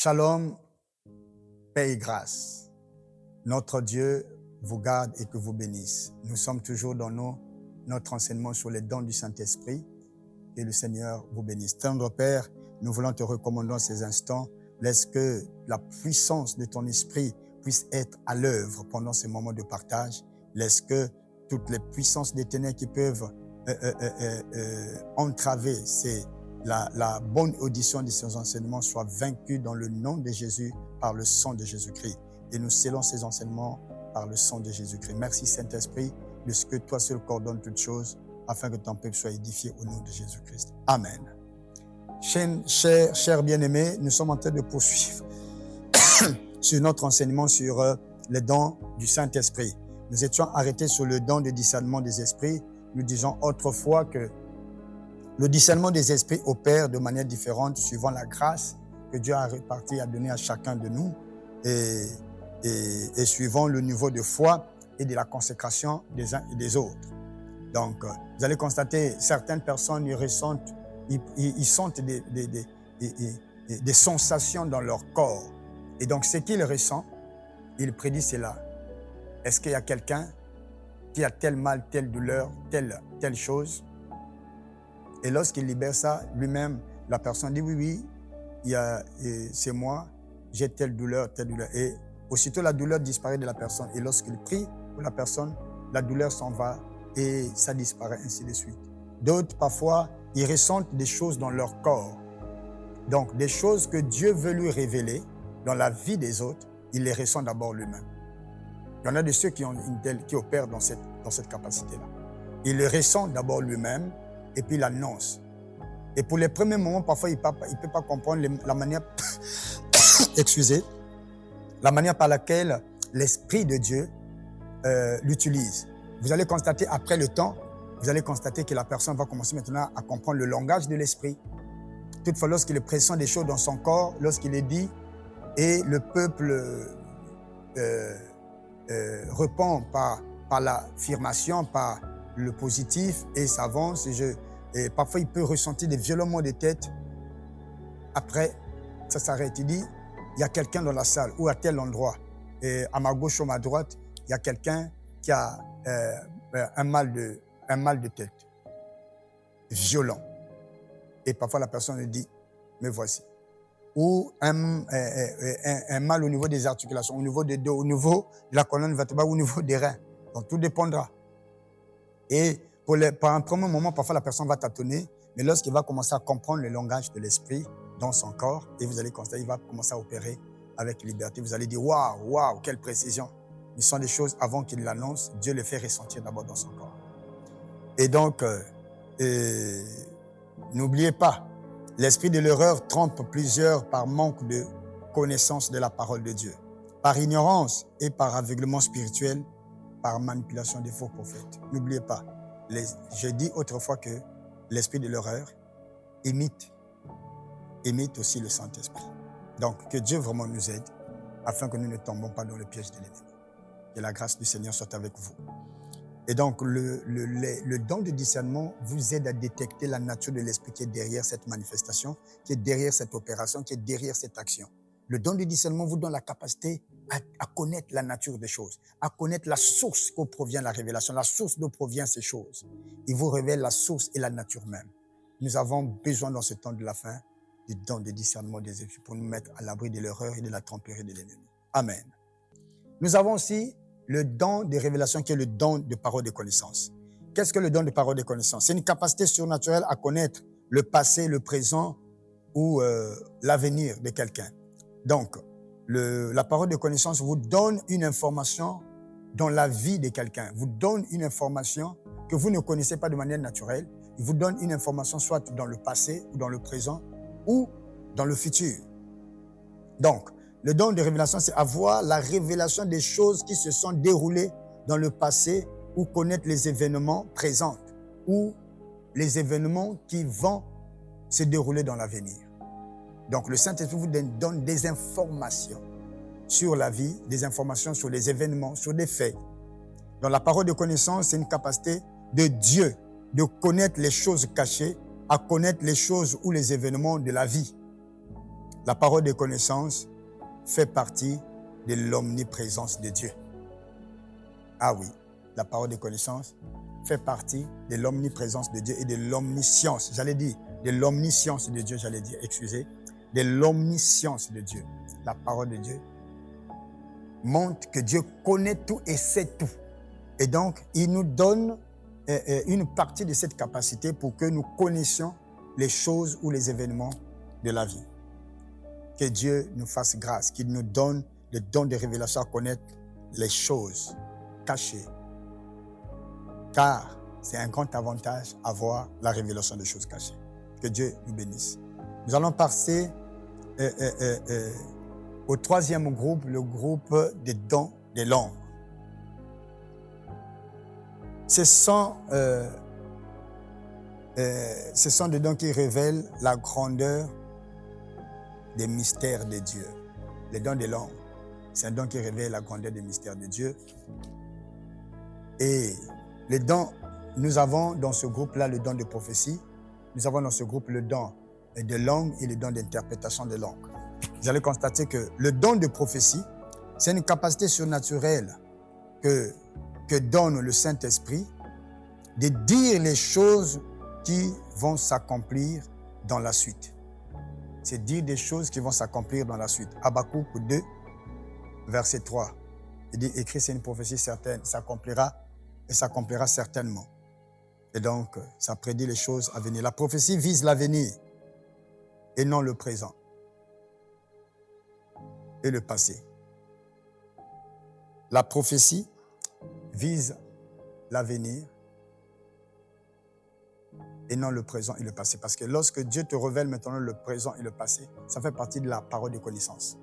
Shalom, paix et grâce. Notre Dieu vous garde et que vous bénisse. Nous sommes toujours dans notre enseignement sur les dons du Saint-Esprit. Que le Seigneur vous bénisse. Tendre Père, nous voulons te recommander ces instants. Laisse que la puissance de ton esprit puisse être à l'œuvre pendant ces moments de partage. Laisse que toutes les puissances des ténèbres qui peuvent entraver la bonne audition de ces enseignements soient vaincues dans le nom de Jésus par le sang de Jésus-Christ. Et nous scellons ces enseignements par le sang de Jésus-Christ. Merci Saint-Esprit de ce que toi seul coordonnes toutes choses afin que ton peuple soit édifié au nom de Jésus-Christ. Amen. Chers bien-aimés, nous sommes en train de poursuivre sur notre enseignement sur les dons du Saint-Esprit. Nous étions arrêtés sur le don de discernement des esprits. Nous disons autrefois que le discernement des esprits opère de manière différente suivant la grâce que Dieu a répartie, a donnée à chacun de nous et suivant le niveau de foi et de la consécration des uns et des autres. Donc, vous allez constater, certaines personnes, ils sentent des sensations dans leur corps. Et donc, ce qu'ils ressentent, ils prédisent cela. Est-ce qu'il y a quelqu'un qui a tel mal, telle douleur, telle chose? Et lorsqu'il libère ça, lui-même, la personne dit oui, c'est moi, j'ai telle douleur. Et aussitôt, la douleur disparaît de la personne. Et lorsqu'il prie pour la personne, la douleur s'en va et ça disparaît, ainsi de suite. D'autres, parfois, ils ressentent des choses dans leur corps. Donc, des choses que Dieu veut lui révéler dans la vie des autres, il les ressent d'abord lui-même. Il y en a de ceux qui opèrent dans cette capacité-là. Il le ressent d'abord lui-même et puis il l'annonce. Et pour les premiers moments, parfois, il ne peut pas comprendre la manière, la manière par laquelle l'Esprit de Dieu l'utilise. Vous allez constater, après le temps, vous allez constater que la personne va commencer maintenant à comprendre le langage de l'Esprit. Toutefois, lorsqu'il pressent des choses dans son corps, lorsqu'il est dit, et le peuple répond par l'affirmation, par le positif, et s'avance. Et parfois, il peut ressentir des violents maux de tête. Après, ça s'arrête. Il dit, il y a quelqu'un dans la salle, ou à tel endroit, et à ma gauche ou à ma droite, il y a quelqu'un qui a un mal de tête, violent. Et parfois, la personne lui dit, me voici. Ou un mal au niveau des articulations, au niveau des dos, au niveau de la colonne vertébrale, au niveau des reins. Donc, tout dépendra. Et par un premier moment, parfois, la personne va tâtonner, mais lorsqu'il va commencer à comprendre le langage de l'esprit dans son corps, et vous allez constater, il va commencer à opérer avec liberté. Vous allez dire, waouh, quelle précision. Ce sont des choses, avant qu'il l'annonce, Dieu les fait ressentir d'abord dans son corps. Et donc, n'oubliez pas, l'esprit de l'erreur trompe plusieurs par manque de connaissance de la parole de Dieu, par ignorance et par aveuglement spirituel, par manipulation des faux prophètes. N'oubliez pas, je dis autrefois que l'esprit de l'erreur imite aussi le Saint-Esprit. Donc, que Dieu vraiment nous aide afin que nous ne tombons pas dans le piège de l'ennemi. Que la grâce du Seigneur soit avec vous. Et donc, le don de discernement vous aide à détecter la nature de l'esprit qui est derrière cette manifestation, qui est derrière cette opération, qui est derrière cette action. Le don de discernement vous donne la capacité à connaître la nature des choses, à connaître la source d'où provient la révélation, la source d'où provient ces choses. Il vous révèle la source et la nature même. Nous avons besoin dans ce temps de la fin du don de discernement des esprits pour nous mettre à l'abri de l'erreur et de la tromperie de l'ennemi. Amen. Nous avons aussi le don de révélation qui est le don de parole de connaissance. Qu'est-ce que le don de parole de connaissance? C'est une capacité surnaturelle à connaître le passé, le présent ou l'avenir de quelqu'un. Donc, la parole de connaissance vous donne une information dans la vie de quelqu'un, vous donne une information que vous ne connaissez pas de manière naturelle, il vous donne une information soit dans le passé ou dans le présent ou dans le futur. Donc, le don de révélation, c'est avoir la révélation des choses qui se sont déroulées dans le passé ou connaître les événements présents ou les événements qui vont se dérouler dans l'avenir. Donc, le Saint-Esprit vous donne des informations sur la vie, des informations sur les événements, sur des faits. Dans la parole de connaissance, c'est une capacité de Dieu de connaître les choses cachées, à connaître les choses ou les événements de la vie. La parole de connaissance fait partie de l'omniprésence de Dieu. Ah oui, la parole de connaissance fait partie de l'omniprésence de Dieu et de l'omniscience. J'allais dire, de l'omniscience de Dieu, excusez, de l'omniscience de Dieu. La parole de Dieu montre que Dieu connaît tout et sait tout. Et donc, il nous donne une partie de cette capacité pour que nous connaissions les choses ou les événements de la vie. Que Dieu nous fasse grâce, qu'il nous donne le don de révélation à connaître les choses cachées. Car c'est un grand avantage avoir la révélation des choses cachées. Que Dieu nous bénisse. Nous allons passer au troisième groupe, le groupe des dons des langues. Ce sont des dons qui révèlent la grandeur des mystères de Dieu. Les dons des langues, c'est un don qui révèle la grandeur des mystères de Dieu. Et les dons, nous avons dans ce groupe-là le don de prophétie. Nous avons dans ce groupe le don de langue et le don d'interprétation de langue. Vous allez constater que le don de prophétie, c'est une capacité surnaturelle que donne le Saint-Esprit de dire les choses qui vont s'accomplir dans la suite. C'est dire des choses qui vont s'accomplir dans la suite. Habakkuk 2, verset 3. Il dit, écrit, c'est une prophétie certaine, s'accomplira et s'accomplira certainement. Et donc, ça prédit les choses à venir. La prophétie vise l'avenir et non le présent et le passé. La prophétie vise l'avenir et non le présent et le passé. Parce que lorsque Dieu te révèle maintenant le présent et le passé, ça fait partie de la parole de connaissance.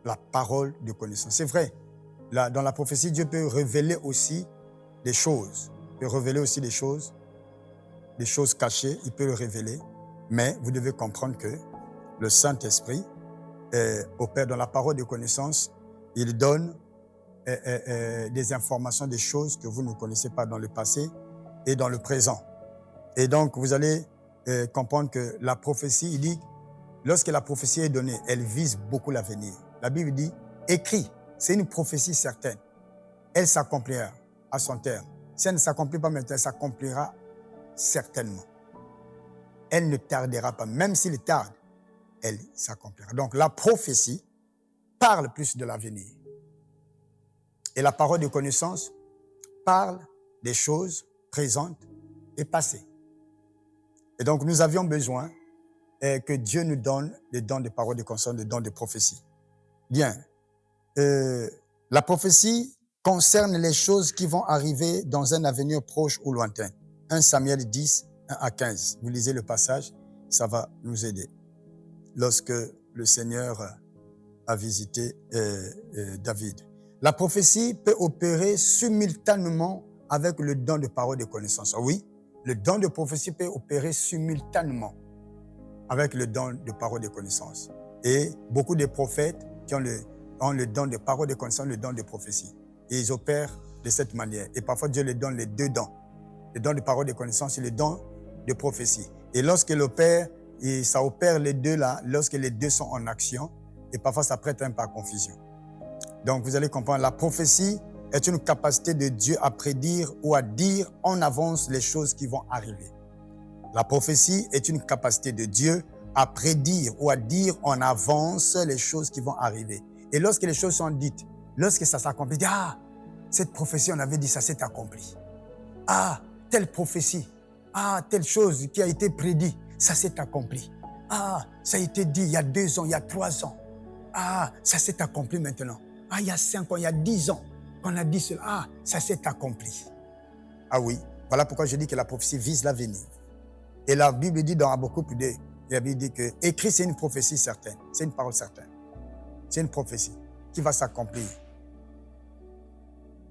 La parole de connaissance. C'est vrai, là, dans la prophétie, Dieu peut révéler aussi des choses. Il peut révéler aussi des choses cachées, il peut le révéler. Mais vous devez comprendre que le Saint-Esprit opère dans la parole de connaissance. Il donne des informations, des choses que vous ne connaissez pas dans le passé et dans le présent. Et donc, vous allez comprendre que la prophétie, il dit, lorsque la prophétie est donnée, elle vise beaucoup l'avenir. La Bible dit, écrit, c'est une prophétie certaine. Elle s'accomplira à son terme. Si elle ne s'accomplit pas maintenant, elle s'accomplira certainement. Elle ne tardera pas. Même s'il tarde, elle s'accomplira. Donc, la prophétie parle plus de l'avenir. Et la parole de connaissance parle des choses présentes et passées. Et donc, nous avions besoin que Dieu nous donne les dons de parole de connaissance, les dons de prophétie. Bien. La prophétie concerne les choses qui vont arriver dans un avenir proche ou lointain. 1 Samuel 10, 1 à 15. Vous lisez le passage, ça va nous aider. Lorsque le Seigneur a visité David. La prophétie peut opérer simultanément avec le don de parole de connaissance. Oui, le don de prophétie peut opérer simultanément avec le don de parole de connaissance. Et beaucoup de prophètes qui ont le don de parole de connaissance, le don de prophétie. Et ils opèrent de cette manière. Et parfois, Dieu leur donne les deux dons. Le don de parole de connaissance et le don de prophétie. Et lorsqu'il opère, et ça opère les deux là, lorsque les deux sont en action, et parfois ça prête un peu à confusion. Donc vous allez comprendre, la prophétie est une capacité de Dieu à prédire ou à dire en avance les choses qui vont arriver. La prophétie est une capacité de Dieu à prédire ou à dire en avance les choses qui vont arriver. Et lorsque les choses sont dites, lorsque ça s'accomplit, ah, cette prophétie, on avait dit, ça s'est accompli. Ah, telle prophétie, ah, telle chose qui a été prédite, ça s'est accompli. Ah, ça a été dit il y a 2 ans, il y a 3 ans. Ah, ça s'est accompli maintenant. Ah, il y a 5 ans, il y a 10 ans qu'on a dit cela. Ah, ça s'est accompli. Ah oui, voilà pourquoi je dis que la prophétie vise l'avenir. Et la Bible dit dans Habakkuk 2, la Bible dit que écrit, c'est une prophétie certaine. C'est une parole certaine. C'est une prophétie qui va s'accomplir.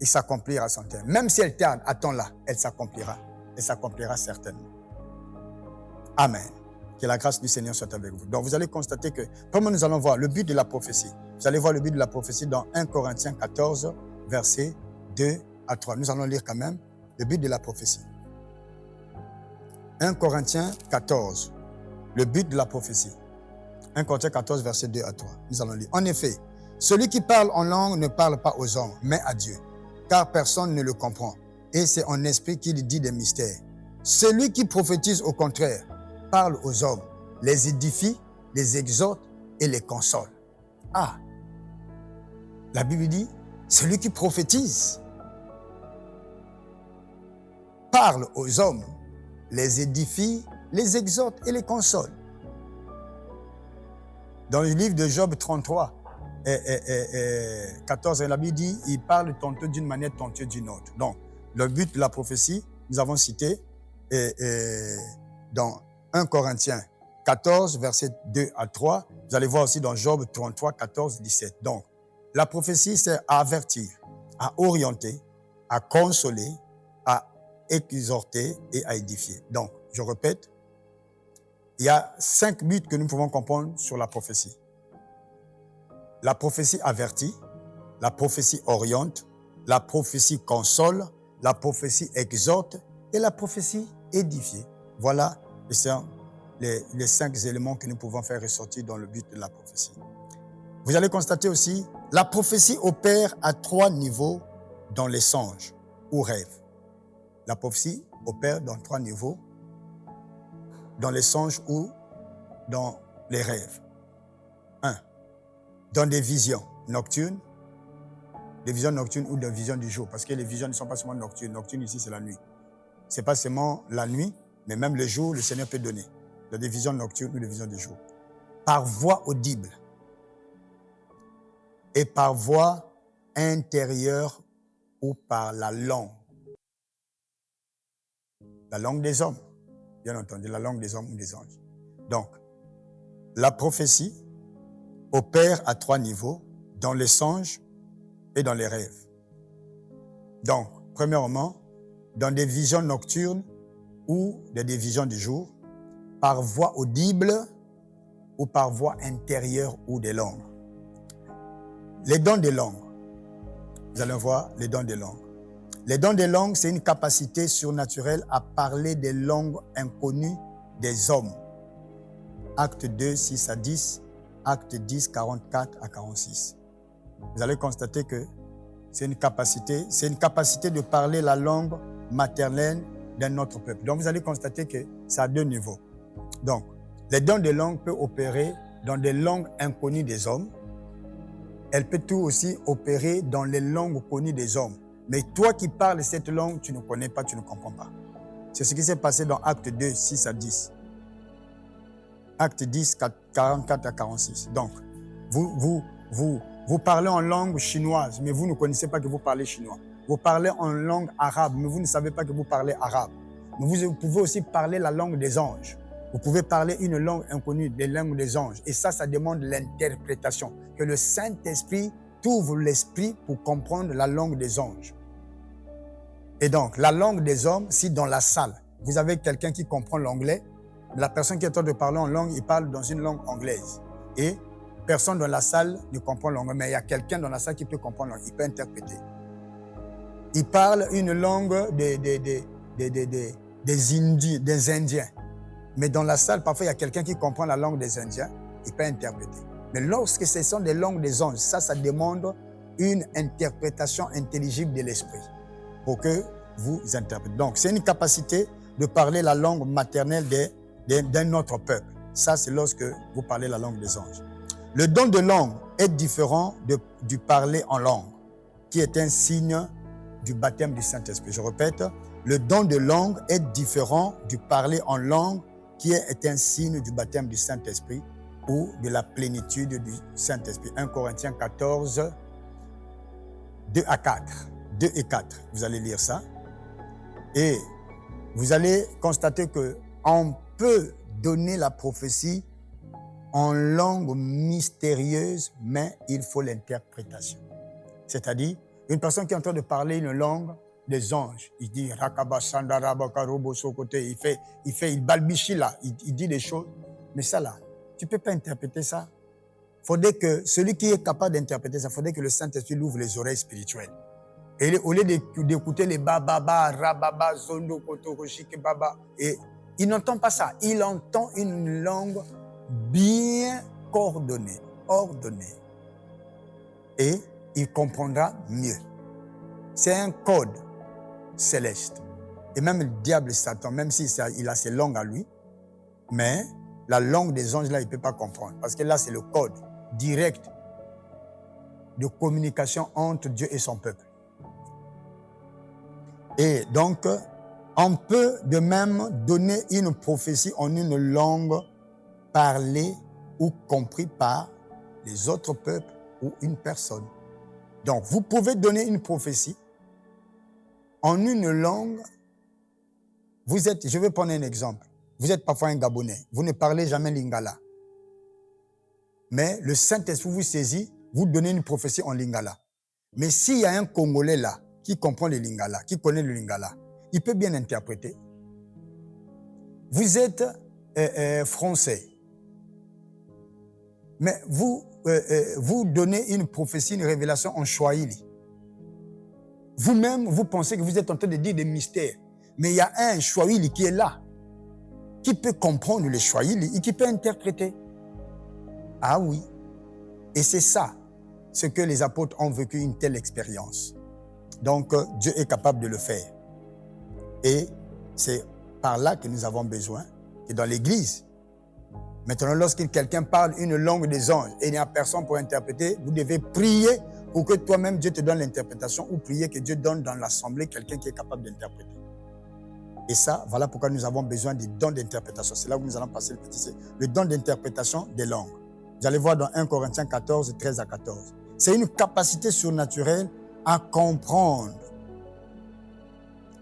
Et s'accomplir à son terme. Même si elle tarde, attends-la, elle s'accomplira. Elle s'accomplira certainement. Amen. Que la grâce du Seigneur soit avec vous. Donc vous allez constater que, comment nous allons voir le but de la prophétie. Vous allez voir le but de la prophétie dans 1 Corinthiens 14, versets 2 à 3. Nous allons lire quand même le but de la prophétie. 1 Corinthiens 14, le but de la prophétie. 1 Corinthiens 14, verset 2 à 3. Nous allons lire. En effet, celui qui parle en langue ne parle pas aux hommes, mais à Dieu, car personne ne le comprend. Et c'est en esprit qu'il dit des mystères. Celui qui prophétise, au contraire, parle aux hommes, les édifie, les exhorte et les console. Ah, la Bible dit, celui qui prophétise parle aux hommes, les édifie, les exhorte et les console. Dans le livre de Job 33, 14, la Bible dit, il parle tantôt d'une manière, tantôt d'une autre. Donc, le but de la prophétie, nous avons cité dans 1 Corinthiens 14, versets 2 à 3. Vous allez voir aussi dans Job 33, 14, 17. Donc, la prophétie, c'est à avertir, à orienter, à consoler, à exhorter et à édifier. Donc, je répète, il y a 5 buts que nous pouvons comprendre sur la prophétie. La prophétie avertit, la prophétie oriente, la prophétie console, la prophétie exhorte et la prophétie édifie. Voilà les 5 éléments que nous pouvons faire ressortir dans le but de la prophétie. Vous allez constater aussi, la prophétie opère à 3 niveaux dans les songes ou rêves. La prophétie opère dans 3 niveaux, dans les songes ou dans les rêves. 1. Dans des visions nocturnes ou des visions du jour, parce que les visions ne sont pas seulement nocturnes. Nocturnes ici, c'est la nuit. Ce n'est pas seulement la nuit, mais même le jour, le Seigneur peut donner. Dans des visions nocturnes ou des visions du jour. Par voix audible et par voix intérieure ou par la langue. La langue des hommes, bien entendu, la langue des hommes ou des anges. Donc, la prophétie opère à 3 niveaux, dans les songes et dans les rêves. Donc, premièrement, dans des visions nocturnes ou des visions du jour, par voix audible ou par voix intérieure ou des langues. Les dons des langues. Vous allez voir les dons des langues. Les dons des langues, c'est une capacité surnaturelle à parler des langues inconnues des hommes. Acte 2, 6 à 10, Acte 10, 44 à 46. Vous allez constater que c'est une capacité de parler la langue maternelle d'un autre peuple. Donc, vous allez constater que c'est à 2 niveaux. Donc, les dons de langue peuvent opérer dans des langues inconnues des hommes. Elle peut tout aussi opérer dans les langues connues des hommes. Mais toi qui parles cette langue, tu ne connais pas, tu ne comprends pas. C'est ce qui s'est passé dans Acte 2, 6 à 10. Acte 10, 44 à 46. Donc, vous parlez en langue chinoise, mais vous ne connaissez pas que vous parlez chinois. Vous parlez en langue arabe, mais vous ne savez pas que vous parlez arabe. Mais vous pouvez aussi parler la langue des anges. Vous pouvez parler une langue inconnue, des langues des anges. Et ça demande l'interprétation. Que le Saint-Esprit t'ouvre l'esprit pour comprendre la langue des anges. Et donc, la langue des hommes, si dans la salle, vous avez quelqu'un qui comprend l'anglais, la personne qui est en train de parler en langue, il parle dans une langue anglaise. Et personne dans la salle ne comprend l'anglais, mais il y a quelqu'un dans la salle qui peut comprendre l'anglais, il peut interpréter. Il parle une langue des Indiens. Mais dans la salle, parfois, il y a quelqu'un qui comprend la langue des Indiens, il peut interpréter. Mais lorsque ce sont des langues des anges, ça demande une interprétation intelligible de l'esprit pour que vous interprétez. Donc, c'est une capacité de parler la langue maternelle d'un autre peuple. Ça, c'est lorsque vous parlez la langue des anges. Le don de langue est différent du parler en langue, qui est un signe du baptême du Saint-Esprit. Je répète, le don de langue est différent du parler en langue, qui est un signe du baptême du Saint-Esprit ou de la plénitude du Saint-Esprit. 1 Corinthiens 14, 2 à 4. 2 et 4, vous allez lire ça. Et vous allez constater qu'on peut donner la prophétie en langue mystérieuse, mais il faut l'interprétation. C'est-à-dire, une personne qui est en train de parler une langue des anges, il dit il balbutie là, il dit des choses, mais ça là, tu ne peux pas interpréter ça. Il faudrait que celui qui est capable d'interpréter ça, il faudrait que le Saint-Esprit lui ouvre les oreilles spirituelles. Et au lieu d'écouter les bababa, rababa, zondo, kotokoshike, baba, et il n'entend pas ça. Il entend une langue bien coordonner, ordonner. Et il comprendra mieux. C'est un code céleste. Et même le diable, Satan, même s'il a ses langues à lui, mais la langue des anges, là, il ne peut pas comprendre. Parce que là, c'est le code direct de communication entre Dieu et son peuple. Et donc, on peut de même donner une prophétie en une langue parlée ou comprise par les autres peuples ou une personne. Donc, vous pouvez donner une prophétie en une langue. Je vais prendre un exemple. Vous êtes parfois un Gabonais. Vous ne parlez jamais lingala. Mais le Saint-Esprit vous saisit, vous donnez une prophétie en lingala. Mais s'il y a un Congolais là, qui comprend le lingala, qui connaît le lingala, il peut bien interpréter. Vous êtes français. Mais vous donnez une prophétie, une révélation en Swahili. Vous-même, vous pensez que vous êtes en train de dire des mystères. Mais il y a un Swahili qui est là, qui peut comprendre le Swahili et qui peut interpréter. Ah oui. Et c'est ça, ce que les apôtres ont vécu, une telle expérience. Donc, Dieu est capable de le faire. Et c'est par là que nous avons besoin, et dans l'Église. Maintenant, lorsque quelqu'un parle une langue des anges et il n'y a personne pour interpréter, vous devez prier pour que toi-même Dieu te donne l'interprétation ou prier que Dieu donne dans l'assemblée quelqu'un qui est capable d'interpréter. Et ça, voilà pourquoi nous avons besoin des dons d'interprétation. C'est là où nous allons passer le don d'interprétation des langues. Vous allez voir dans 1 Corinthiens 14, 13 à 14. C'est une capacité surnaturelle à comprendre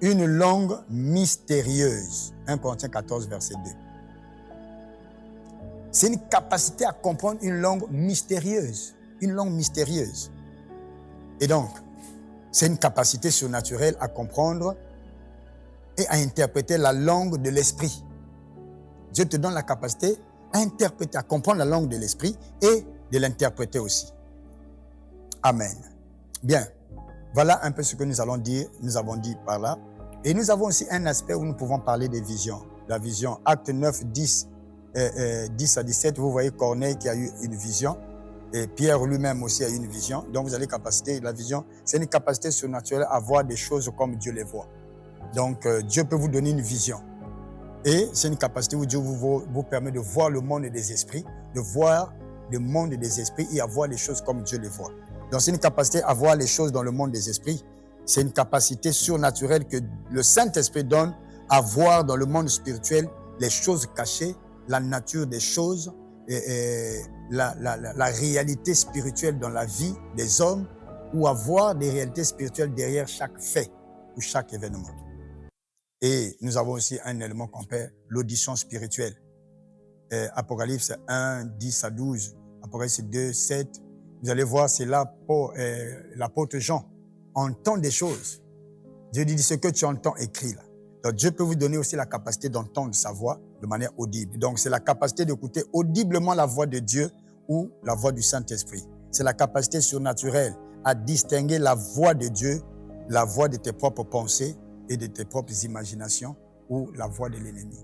une langue mystérieuse. 1 Corinthiens 14, verset 2. C'est une capacité à comprendre une langue mystérieuse. Une langue mystérieuse. Et donc, c'est une capacité surnaturelle à comprendre et à interpréter la langue de l'esprit. Dieu te donne la capacité à interpréter, à comprendre la langue de l'esprit et de l'interpréter aussi. Amen. Bien, voilà un peu ce que nous allons dire, nous avons dit par là. Et nous avons aussi un aspect où nous pouvons parler des visions. La vision, acte 9, 10 à 17, vous voyez Corneille qui a eu une vision. Et Pierre lui-même aussi a eu une vision. Donc vous avez capacité, la vision, c'est une capacité surnaturelle à voir des choses comme Dieu les voit. Donc Dieu peut vous donner une vision. Et c'est une capacité où Dieu vous permet de voir le monde des esprits, de voir le monde des esprits et à voir les choses comme Dieu les voit. Donc c'est une capacité à voir les choses dans le monde des esprits. C'est une capacité surnaturelle que le Saint-Esprit donne à voir dans le monde spirituel les choses cachées, la nature des choses, la réalité spirituelle dans la vie des hommes, ou à voir des réalités spirituelles derrière chaque fait ou chaque événement. Et nous avons aussi un élément qu'on appelle l'audition spirituelle. Apocalypse 1, 10 à 12, Apocalypse 2, 7. Vous allez voir, c'est là pour l'apôtre Jean entend des choses. Dieu dit, ce que tu entends écrit là. Donc Dieu peut vous donner aussi la capacité d'entendre sa voix de manière audible. Donc c'est la capacité d'écouter audiblement la voix de Dieu ou la voix du Saint-Esprit. C'est la capacité surnaturelle à distinguer la voix de Dieu, la voix de tes propres pensées et de tes propres imaginations ou la voix de l'ennemi.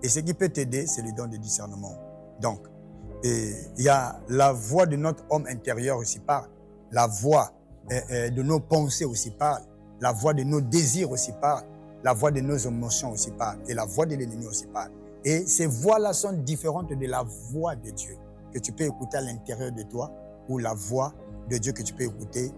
Et ce qui peut t'aider, c'est le don de discernement. Donc, il y a la voix de notre homme intérieur aussi parle, la voix de nos pensées aussi parle, la voix de nos désirs aussi parle, la voix de nos émotions aussi parle et la voix de l'ennemi aussi parle. Et ces voix-là sont différentes de la voix de Dieu que tu peux écouter à l'intérieur de toi ou la voix de Dieu que tu peux écouter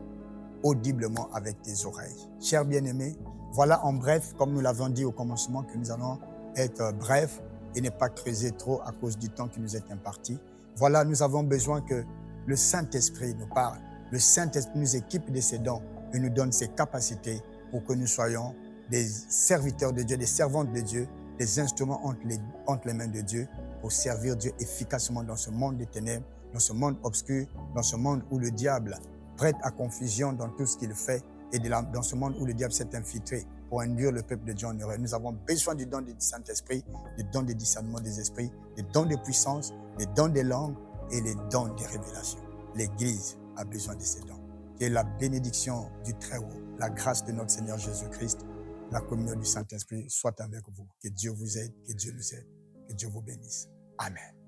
audiblement avec tes oreilles. Chers bien-aimés, voilà en bref, comme nous l'avons dit au commencement, que nous allons être brefs et ne pas creuser trop à cause du temps qui nous est imparti. Voilà, nous avons besoin que le Saint-Esprit nous parle. Le Saint-Esprit nous équipe de ses dons et nous donne ses capacités pour que nous soyons des serviteurs de Dieu, des servantes de Dieu, des instruments entre les mains de Dieu pour servir Dieu efficacement dans ce monde des ténèbres, dans ce monde obscur, dans ce monde où le diable prête à confusion dans tout ce qu'il fait et dans ce monde où le diable s'est infiltré pour induire le peuple de Dieu en erreur. Nous avons besoin du don du Saint-Esprit, du don de discernement des esprits, des dons de puissance, des dons des langues et les dons des révélations. L'Église a besoin de ces dons. Que la bénédiction du Très-Haut, la grâce de notre Seigneur Jésus-Christ, la communion du Saint-Esprit soit avec vous. Que Dieu vous aide, que Dieu nous aide, que Dieu vous bénisse. Amen.